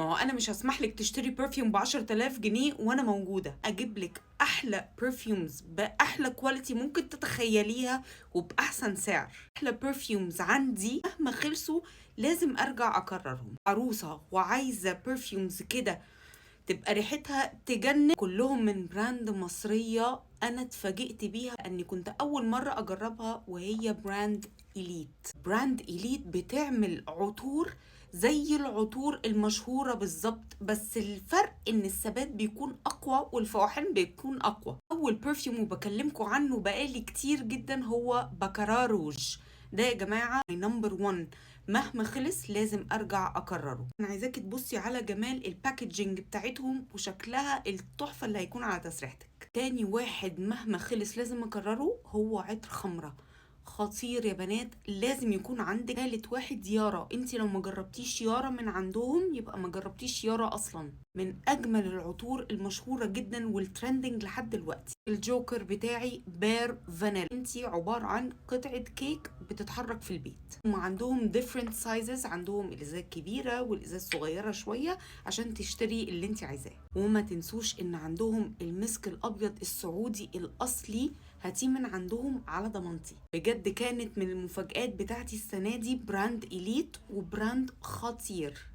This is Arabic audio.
هو انا مش هسمح لك تشتري برفيوم ب10,000 جنيه وانا موجوده، اجيب لك احلى برفيومز باحلى كواليتي ممكن تتخيليها وباحسن سعر. احلى برفيومز عندي مهما خلصوا لازم ارجع اكررهم. عروسه وعايزه برفيومز كده تبقى ريحتها تجنن، كلهم من براند مصرية أنا اتفاجئت بيها أني كنت أول مرة أجربها، وهي براند إليت. براند إليت بتعمل عطور زي العطور المشهورة بالظبط، بس الفرق ان الثبات بيكون اقوى والفواحن بيكون اقوى. اول برفيوم وبكلمكم عنه بقالي كتير جدا هو بكارا روج. ده يا جماعة نمبر 1، مهما خلص لازم ارجع اكرره. انا عايزاكي تبصي على جمال الباكجينج بتاعتهم وشكلها التحفة اللي هيكون على تسريحتك. تاني واحد مهما خلص لازم اكرره هو عطر خمرة، خطير يا بنات، لازم يكون عندك. تالت واحد يارا، انتي لو ما جربتيش يارا من عندهم يبقى ما جربتيش يارا اصلا، من اجمل العطور المشهوره جدا والترندنج لحد دلوقتي. الجوكر بتاعي بير فانيلا، انتي عباره عن قطعه كيك بتتحرك في البيت. هم عندهم different sizes، عندهم الازاز كبيره والازاز صغيره شويه عشان تشتري اللي انتي عايزاه. وما تنسوش ان عندهم المسك الابيض السعودي الاصلي، هاتيه من عندهم على ضمانتي. بجد كانت من المفاجآت بتاعتي السنة دي براند إليت، وبراند خطير.